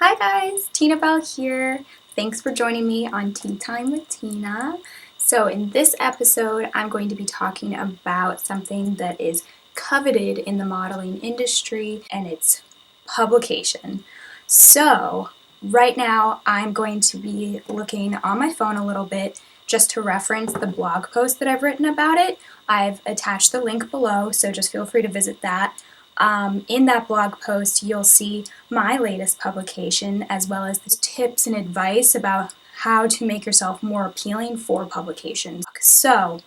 Hi guys, Tina Bell here. Thanks for joining me on Tea Time with Tina. So in this episode, I'm going to be talking about something that is coveted in the modeling industry, and it's publication. So right now, I'm going to be looking on my phone a little bit just to reference the blog post that I've written about it. I've attached the link below, so just feel free to visit that. In that blog post, you'll see my latest publication as well as the tips and advice about how to make yourself more appealing for publications. So,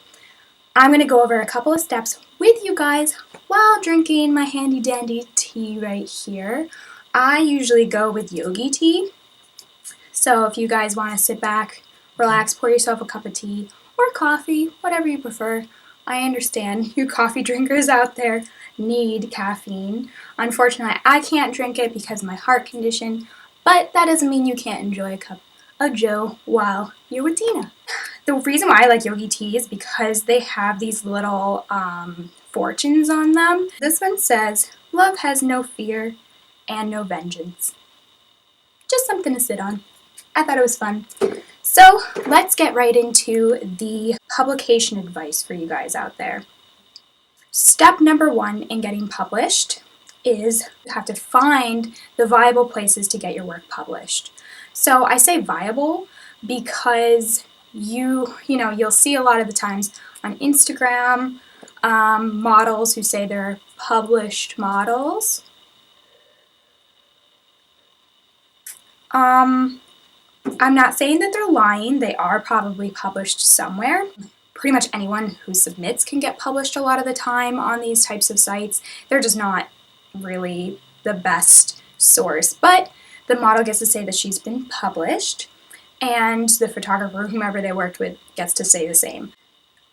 I'm going to go over a couple of steps with you guys while drinking my handy dandy tea right here. I usually go with yogi tea. So, if you guys want to sit back, relax, pour yourself a cup of tea or coffee, whatever you prefer. I understand you coffee drinkers out there need caffeine. Unfortunately, I can't drink it because of my heart condition, but that doesn't mean you can't enjoy a cup of joe while you're with Tina. The reason why I like yogi tea is because they have these little fortunes on them. This one says, "Love has no fear and no vengeance." Just something to sit on. I thought it was fun. So let's get right into the publication advice for you guys out there. Step number one in getting published is you have to find the viable places to get your work published. So I say viable because you'll see a lot of the times on Instagram models who say they're published models. I'm not saying that they're lying. They are probably published somewhere. Pretty much anyone who submits can get published a lot of the time on these types of sites. They're just not really the best source. But the model gets to say that she's been published, and the photographer, whomever they worked with, gets to say the same.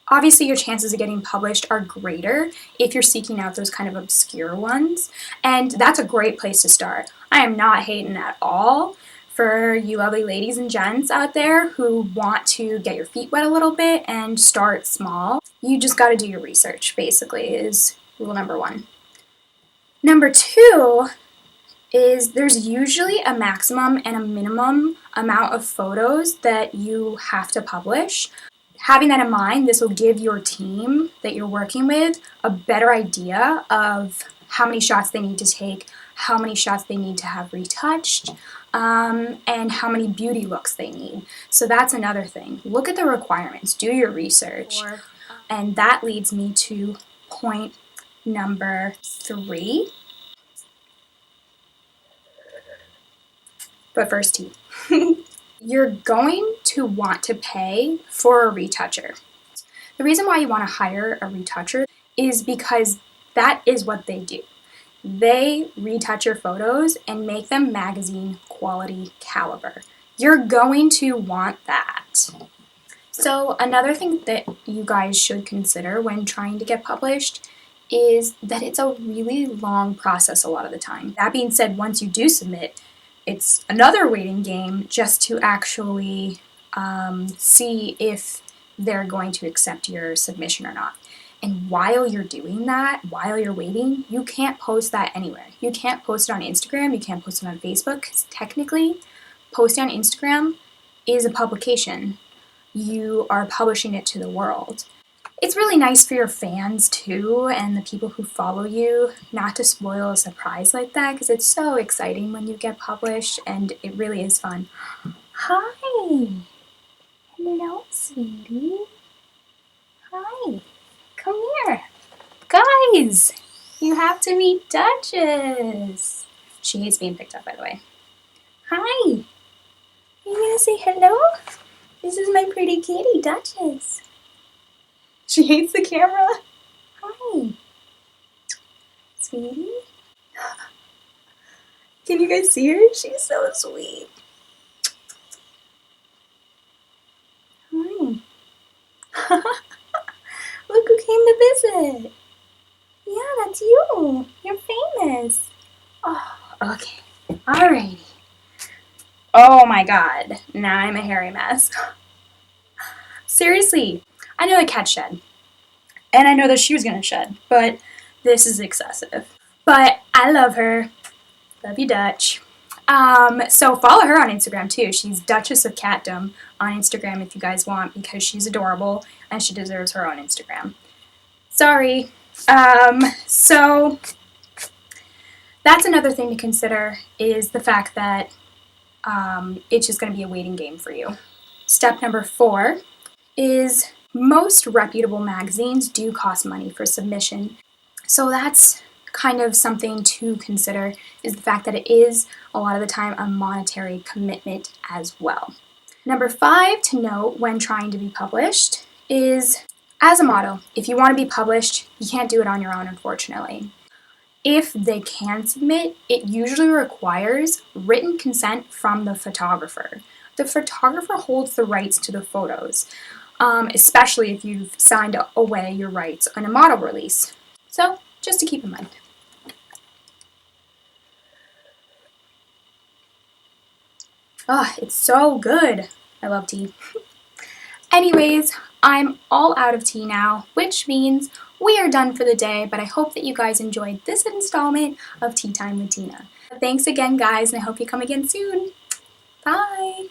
Obviously, your chances of getting published are greater if you're seeking out those kind of obscure ones, and that's a great place to start. I am not hating at all for you lovely ladies and gents out there who want to get your feet wet a little bit and start small. You just got to do your research, basically, is rule number one. Number two is there's usually a maximum and a minimum amount of photos that you have to publish. Having that in mind, this will give your team that you're working with a better idea of how many shots they need to take, how many shots they need to have retouched, and how many beauty looks they need. So that's another thing. Look at the requirements, do your research. And that leads me to point number 3. But first, tea. You're going to want to pay for a retoucher. The reason why you want to hire a retoucher is because that is what they do. They retouch your photos and make them magazine quality caliber. You're going to want that. So another thing that you guys should consider when trying to get published is that it's a really long process a lot of the time. That being said, once you do submit, it's another waiting game just to actually see if they're going to accept your submission or not. And while you're doing that, while you're waiting, you can't post that anywhere. You can't post it on Instagram, you can't post it on Facebook, because technically, posting on Instagram is a publication. You are publishing it to the world. It's really nice for your fans too, and the people who follow you, not to spoil a surprise like that, because it's so exciting when you get published, and it really is fun. Hi! Hello, sweetie. Hi. Come here. Guys, you have to meet Duchess. She hates being picked up, by the way. Hi. Are you gonna say hello? This is my pretty kitty, Duchess. She hates the camera. Hi. Sweetie. Can you guys see her? She's so sweet. Hi. Look who came to visit. Yeah, that's you. You're famous. Oh, okay. Alrighty. Oh my god. Now I'm a hairy mess. Seriously, I know a cat shed. And I know that she was gonna shed, but this is excessive. But I love her. Love you, Dutch. So follow her on Instagram too. She's Duchess of Catdom on Instagram if you guys want, because she's adorable and she deserves her own Instagram. Sorry. So that's another thing to consider, is the fact that it's just going to be a waiting game for you. Step number 4 is most reputable magazines do cost money for submission. So that's kind of something to consider, is the fact that it is a lot of the time a monetary commitment as well. Number 5 to note when trying to be published is, as a model, if you want to be published, you can't do it on your own, unfortunately. If they can submit, it usually requires written consent from the photographer. The photographer holds the rights to the photos, especially if you've signed away your rights on a model release. So, just to keep in mind. Oh, it's so good. I love tea. Anyways, I'm all out of tea now, which means we are done for the day, but I hope that you guys enjoyed this installment of Tea Time with Tina. Thanks again, guys, and I hope you come again soon. Bye!